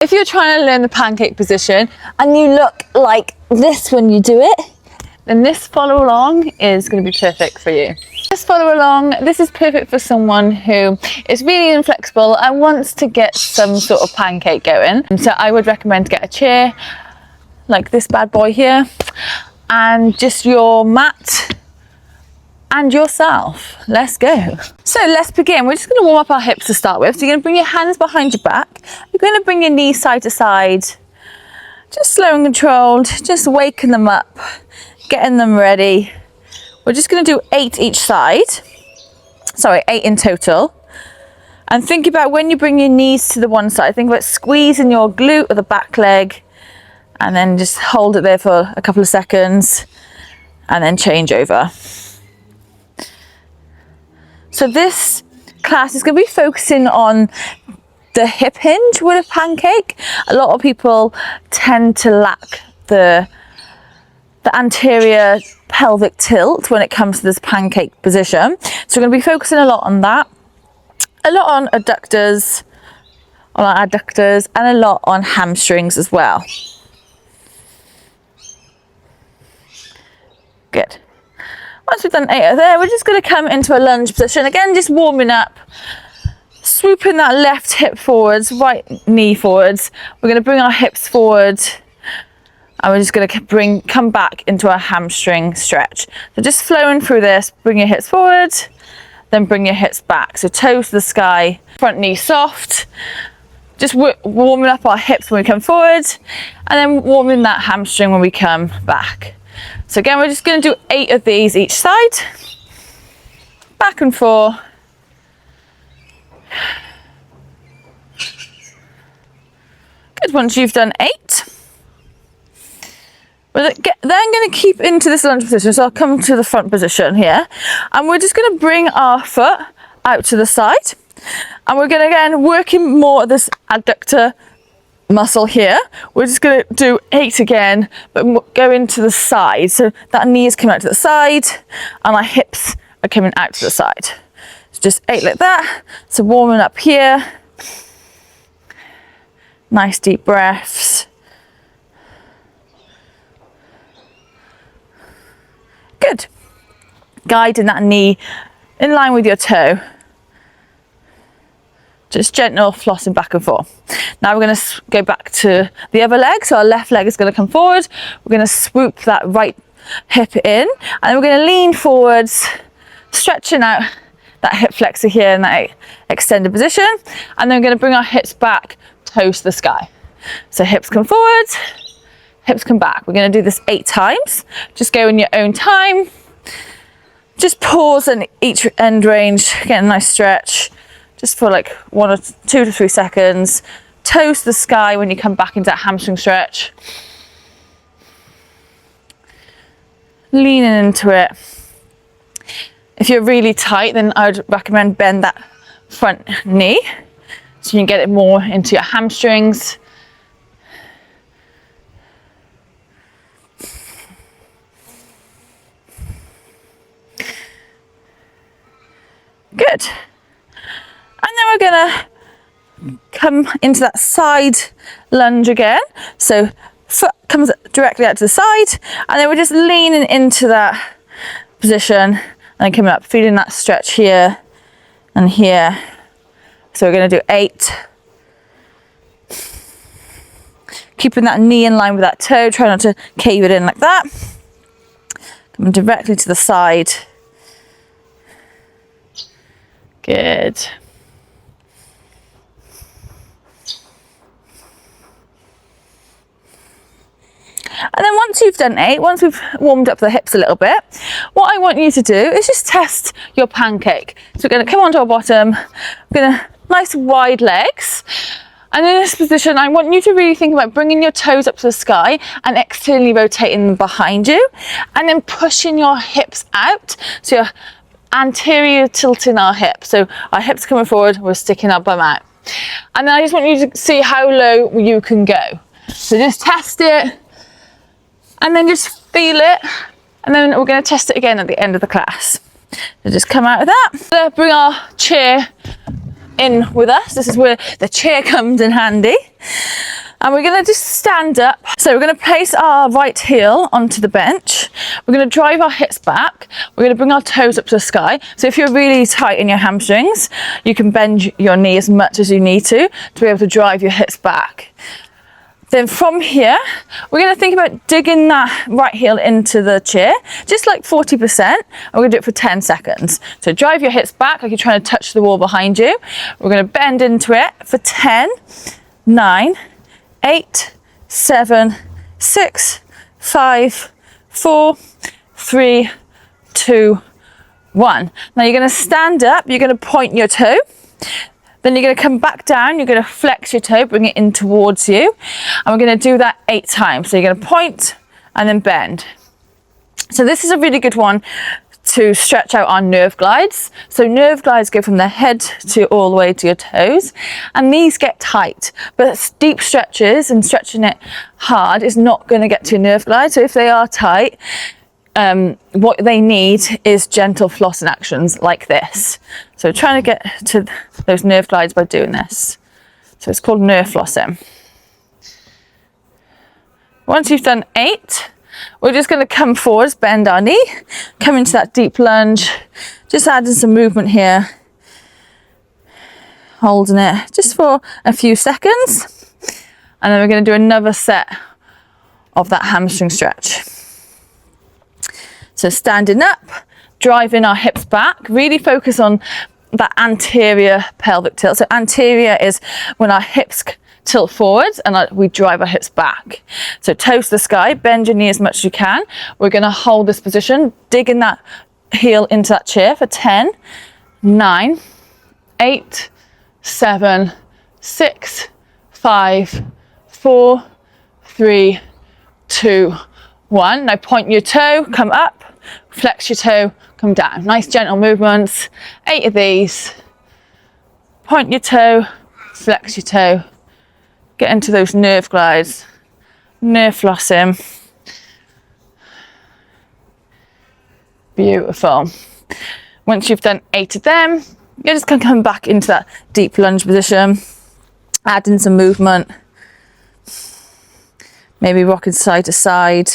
If you're trying to learn the pancake position and you look like this when you do it, then this follow along is going to be perfect for you. This follow along, this is perfect for someone who is really inflexible and wants to get some sort of pancake going. So I would recommend to get a chair like this bad boy here, and just your mat and yourself. Let's go. So let's begin. We're just going to warm up our hips to start with. So you're going to bring your hands behind your back. You're going to bring your knees side to side, just slow and controlled, just waking them up, getting them ready. We're just going to do 8 each side. Sorry, 8 in total. And think about when you bring your knees to the one side, think about squeezing your glute or the back leg, and then just hold it there for a couple of seconds and then change over. So this class is going to be focusing on the hip hinge with a pancake. A lot of people tend to lack the anterior pelvic tilt when it comes to this pancake position. So we're going to be focusing a lot on that, a lot on adductors, and a lot on hamstrings as well. Good. Once we've done 8 out there, we're just going to come into a lunge position. Again, just warming up, swooping that left hip forwards, right knee forwards. We're going to bring our hips forward, and we're just going to come back into a hamstring stretch. So just flowing through this, bring your hips forward, then bring your hips back. So toes to the sky, front knee soft. Just warming up our hips when we come forward, and then warming that hamstring when we come back. So again, we're just going to do 8 of these each side, back and forth. Good. Once you've done 8, we're then going to keep into this lunge position. So I'll come to the front position here, and we're just going to bring our foot out to the side, and we're going to, again, working more of this adductor muscle here. We're just going to do 8 again, but go into the side. So that knee is coming out to the side, and our hips are coming out to the side. So just 8 like that. So warming up here. Nice deep breaths. Good. Guiding that knee in line with your toe. Just gentle flossing back and forth. Now we're going to go back to the other leg. So our left leg is going to come forward. We're going to swoop that right hip in, and then we're going to lean forwards, stretching out that hip flexor here in that extended position. And then we're going to bring our hips back, toes to the sky. So hips come forward, hips come back. We're going to do this 8 times. Just go in your own time. Just pause in each end range, get a nice stretch. Just for like 1 or 2 to 3 seconds. Toes to the sky when you come back into that hamstring stretch. Leaning into it. If you're really tight, then I would recommend bend that front knee so you can get it more into your hamstrings. Good. And then we're going to come into that side lunge again. So foot comes directly out to the side, and then we're just leaning into that position and then coming up, feeling that stretch here and here. So we're going to do 8. Keeping that knee in line with that toe, try not to cave it in like that. Coming directly to the side. Good. And then once you've done 8, once we've warmed up the hips a little bit, what I want you to do is just test your pancake. So we're going to come onto our bottom, we're going to nice wide legs. And in this position, I want you to really think about bringing your toes up to the sky and externally rotating them behind you, and then pushing your hips out. So you're anterior tilting our hips. So our hips coming forward, we're sticking our bum out. And then I just want you to see how low you can go. So just test it, and then just feel it, and then we're going to test it again at the end of the class. So just come out of that. So bring our chair in with us. This is where the chair comes in handy. And we're going to just stand up. So we're going to place our right heel onto the bench. We're going to drive our hips back. We're going to bring our toes up to the sky. So if you're really tight in your hamstrings, you can bend your knee as much as you need to be able to drive your hips back. Then from here, we're going to think about digging that right heel into the chair, just like 40%. And we're going to do it for 10 seconds. So drive your hips back like you're trying to touch the wall behind you. We're going to bend into it for 10, 9, 8, 7, 6, 5, 4, 3, 2, 1. Now you're going to stand up, you're going to point your toe. Then you're going to come back down, you're going to flex your toe, bring it in towards you. And we're going to do that 8 times. So you're going to point and then bend. So this is a really good one to stretch out our nerve glides. So nerve glides go from the head to all the way to your toes, and these get tight. But deep stretches and stretching it hard is not going to get to your nerve glide. So if they are tight, what they need is gentle flossing actions like this. So trying to get to those nerve glides by doing this. So it's called nerve flossing. Once you've done 8, we're just going to come forwards, bend our knee, come into that deep lunge, just adding some movement here, holding it just for a few seconds, and then we're going to do another set of that hamstring stretch. So standing up, driving our hips back, really focus on that anterior pelvic tilt. So anterior is when our hips tilt forwards and we drive our hips back. So toes to the sky, bend your knee as much as you can. We're going to hold this position, digging that heel into that chair for 10, 9, 8, 7, 6, 5, 4, 3, 2, 1. Now point your toe, come up, flex your toe, come down. Nice gentle movements. 8 of these. Point your toe, flex your toe. Get into those nerve glides. Nerve flossing. Beautiful. Once you've done 8 of them, you're just going to come back into that deep lunge position. Add in some movement. Maybe rocking side to side.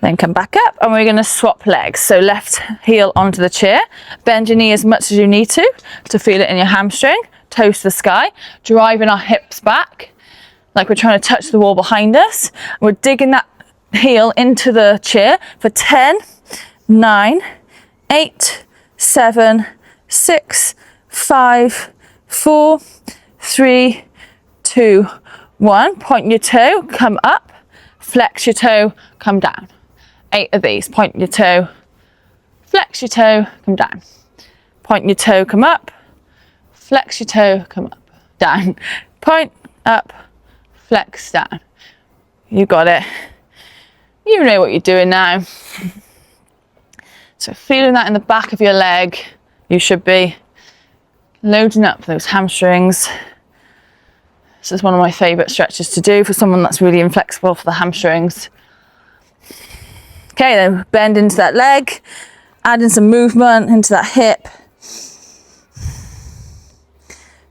Then come back up and we're going to swap legs. So left heel onto the chair, bend your knee as much as you need to feel it in your hamstring, toes to the sky, driving our hips back like we're trying to touch the wall behind us. We're digging that heel into the chair for 10, 9, 8, 7, 6, 5, 4, 3, 2, 1. Point your toe, come up, flex your toe, come down. 8 of these. Point your toe, flex your toe, come down. Point your toe, come up, flex your toe, come up, down. Point, up, flex, down. You got it. You know what you're doing now. So feeling that in the back of your leg, you should be loading up those hamstrings. This is one of my favourite stretches to do for someone that's really inflexible for the hamstrings. Okay, then bend into that leg, add in some movement into that hip,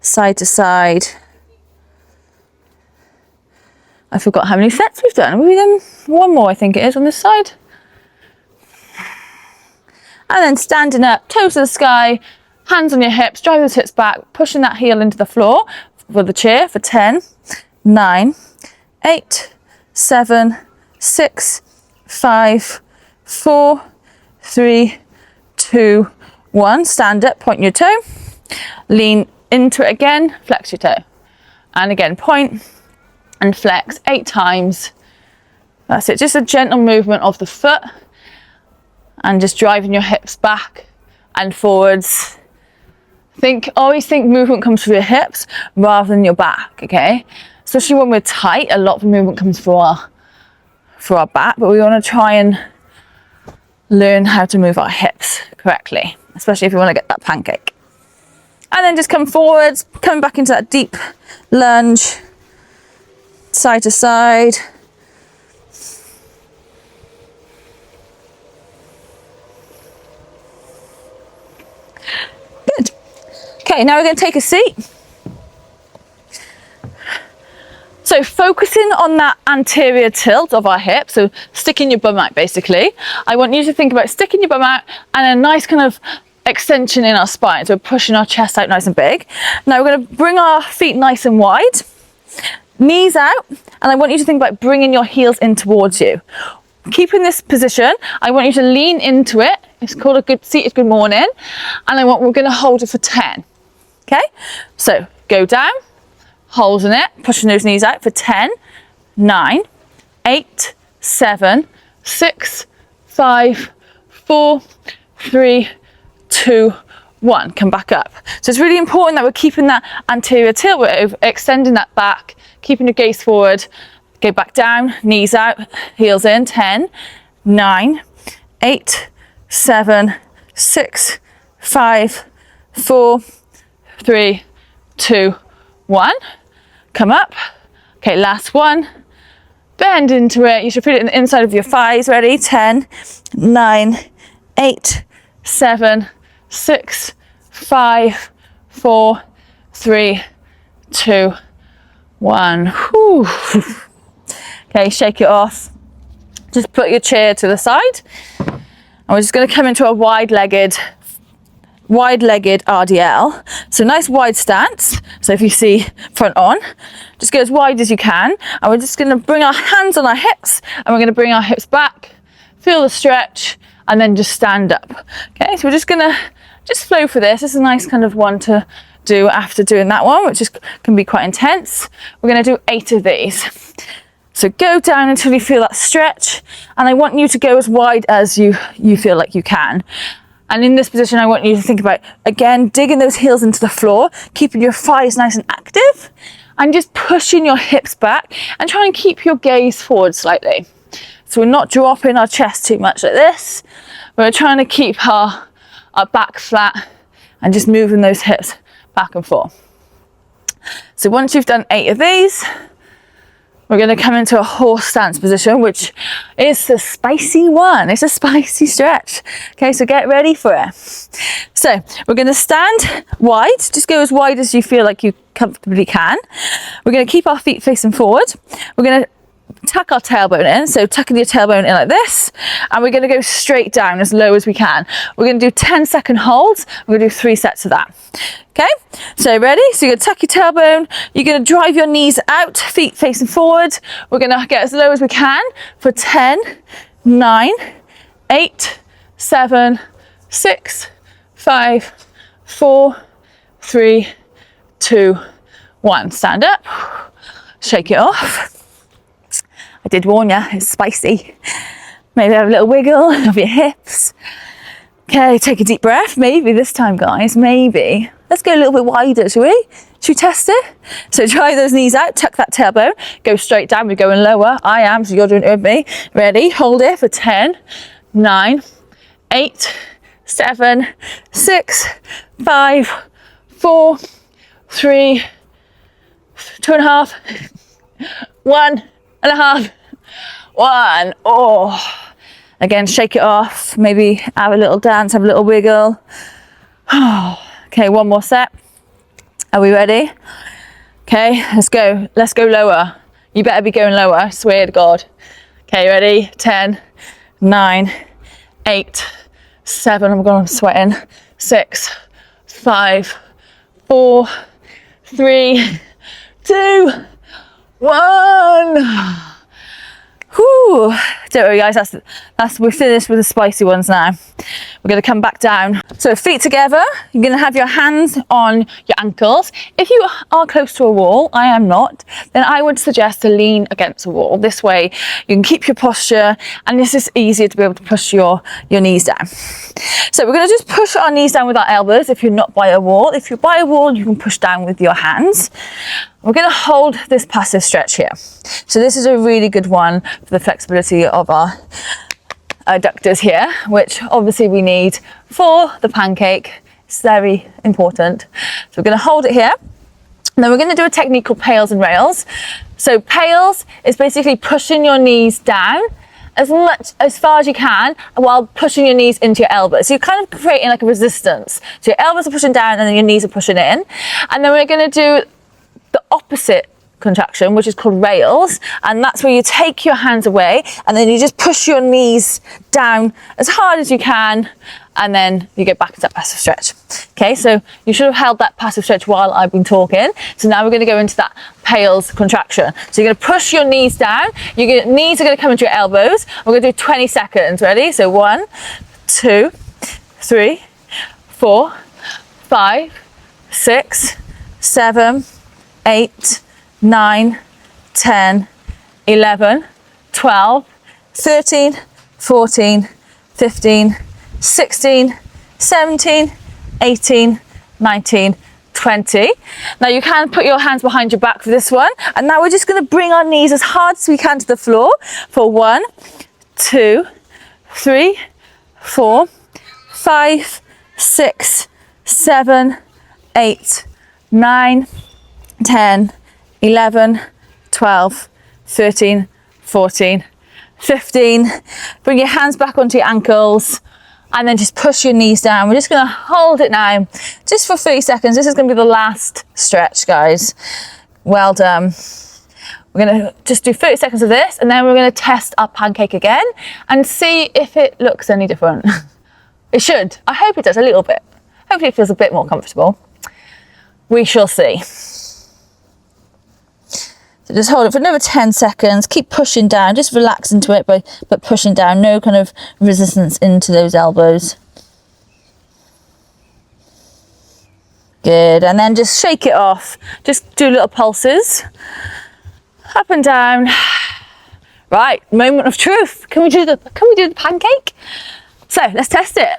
side to side. I forgot how many sets we've done. We've done 1 more, I think it is, on this side. And then standing up, toes to the sky, hands on your hips, drive those hips back, pushing that heel into the floor for the chair for 10, 9, 8, 7, 6, 5, 4, 3, 2, 1. Stand up, point your toe, lean into it again, flex your toe. And again, point and flex 8 times. That's it, just a gentle movement of the foot and just driving your hips back and forwards. Always think movement comes through your hips rather than your back, okay? Especially when we're tight, a lot of the movement comes through our back, but we want to try and learn how to move our hips correctly, especially if you want to get that pancake. And then just come forwards, coming back into that deep lunge, side to side. Okay, now we're going to take a seat. So focusing on that anterior tilt of our hip, so sticking your bum out basically, I want you to think about sticking your bum out and a nice kind of extension in our spine. So we're pushing our chest out nice and big. Now we're going to bring our feet nice and wide, knees out, and I want you to think about bringing your heels in towards you. Keeping this position, I want you to lean into it. It's called a good seated good morning. And we're going to hold it for 10. Okay, so go down, holding it, pushing those knees out for 10, 9, 8, 7, 6, 5, 4, 3, 2, 1. Come back up. So it's really important that we're keeping that anterior tilt, we're extending that back, keeping your gaze forward. Go back down, knees out, heels in, 10, 9, 8, 7, 6, 5, 4, 3, 2, 1. Come up. Okay, last one. Bend into it. You should feel it in the inside of your thighs. Ready? 10, 9, 8, 7, 6, 5, 4, 3, 2, 1. Whew. Okay, shake it off. Just put your chair to the side. And we're just going to come into a wide-legged RDL. So nice wide stance. So if you see front on, just go as wide as you can. And we're just going to bring our hands on our hips and we're going to bring our hips back, feel the stretch, and then just stand up. Okay, so we're just going to flow for this. This is a nice kind of one to do after doing that one, which can be quite intense. We're going to do 8 of these. So go down until you feel that stretch, and I want you to go as wide as you feel like you can. And in this position, I want you to think about, again, digging those heels into the floor, keeping your thighs nice and active, and just pushing your hips back and try and keep your gaze forward slightly. So we're not dropping our chest too much like this. We're trying to keep our back flat and just moving those hips back and forth. So once you've done 8 of these, we're going to come into a horse stance position, which is the spicy one. It's a spicy stretch. Okay, so get ready for it. So we're going to stand wide. Just go as wide as you feel like you comfortably can. We're going to keep our feet facing forward. We're going to tuck our tailbone in. So tucking your tailbone in like this. And we're going to go straight down as low as we can. We're going to do 10-second holds. We're going to do 3 sets of that. Okay, so ready? So you're going to tuck your tailbone, you're going to drive your knees out, feet facing forward. We're going to get as low as we can for 10, 9, 8, 7, 6, 5, 4, 3, 2, 1. Stand up, shake it off. I did warn you, it's spicy. Maybe have a little wiggle of your hips. Okay, take a deep breath. Maybe this time, guys, maybe. Let's go a little bit wider, shall we? Should we test it? So drive those knees out, tuck that tailbone, go straight down. We're going lower. I am, so you're doing it with me. Ready? Hold it for 10, 9, 8, 7, 6, 5, 4, 3, 2.5, 1.5, 1. Oh. Again, shake it off. Maybe have a little dance, have a little wiggle. Okay, one more set. Are we ready? Okay, let's go. Let's go lower. You better be going lower, I swear to God. Okay, ready? 10, 9, 8, 7. Oh my God, I'm sweating. 6, 5, 4, 3, 2, 1. Whew. Don't worry guys, we're finished with the spicy ones now. We're going to come back down. So feet together, you're going to have your hands on your ankles. If you are close to a wall, I am not, then I would suggest to lean against a wall. This way you can keep your posture, and this is easier to be able to push your knees down. So we're going to just push our knees down with our elbows if you're not by a wall. If you're by a wall, you can push down with your hands. We're going to hold this passive stretch here. So this is a really good one for the flexibility of our adductors here, which obviously we need for the pancake. It's very important. So we're going to hold it here. And then we're going to do a technique called pails and rails. So pails is basically pushing your knees down as far as you can while pushing your knees into your elbows. So you're kind of creating like a resistance. So your elbows are pushing down and then your knees are pushing in. And then we're going to do the opposite contraction, which is called rails, and that's where you take your hands away and then you just push your knees down as hard as you can, and then you get back into that passive stretch. Okay, so you should have held that passive stretch while I've been talking. So now we're going to go into that Pales contraction. So you're going to push your knees down, your knees are going to come into your elbows. We're going to do 20 seconds. Ready? So 1, 2, 3, 4, 5, 6, 7, 8, 9, 10, 11, 12, 13, 14, 15, 16, 17, 18, 19, 20. Now you can put your hands behind your back for this one. And now we're just going to bring our knees as hard as we can to the floor for 1, 2, 3, 4, 5, 6, 7, 8, 9, 10, 11, 12, 13, 14, 15. Bring your hands back onto your ankles and then just push your knees down. We're just going to hold it now just for 30 seconds. This is going to be the last stretch, guys. Well done. We're going to just do 30 seconds of this and then we're going to test our pancake again and see if it looks any different. It should. I hope it does a little bit. Hopefully it feels a bit more comfortable. We shall see. So just hold it for another 10 seconds. Keep pushing down. Just relax into it, but pushing down. No kind of resistance into those elbows. Good. And then just shake it off. Just do little pulses. Up and down. Right. Moment of truth. Can we do the pancake? So let's test it.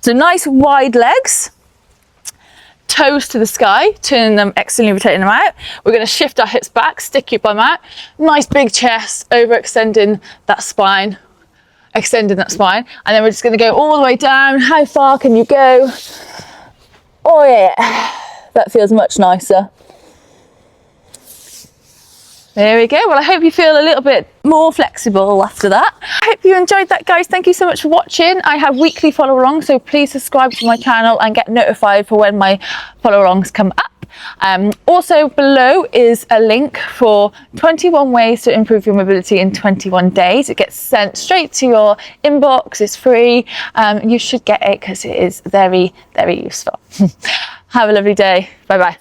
So nice wide legs. Toes to the sky, turning them, externally rotating them out. We're going to shift our hips back, stick your bum out. Nice big chest, overextending that spine, extending that spine. And then we're just going to go all the way down. How far can you go? Oh yeah, that feels much nicer. There we go. Well, I hope you feel a little bit more flexible after that. I hope you enjoyed that, guys. Thank you so much for watching. I have weekly follow along, so please subscribe to my channel and get notified for when my follow alongs come up. Also below is a link for 21 ways to improve your mobility in 21 days. It gets sent straight to your inbox. It's free. You should get it because it is very, very useful. Have a lovely day. Bye bye.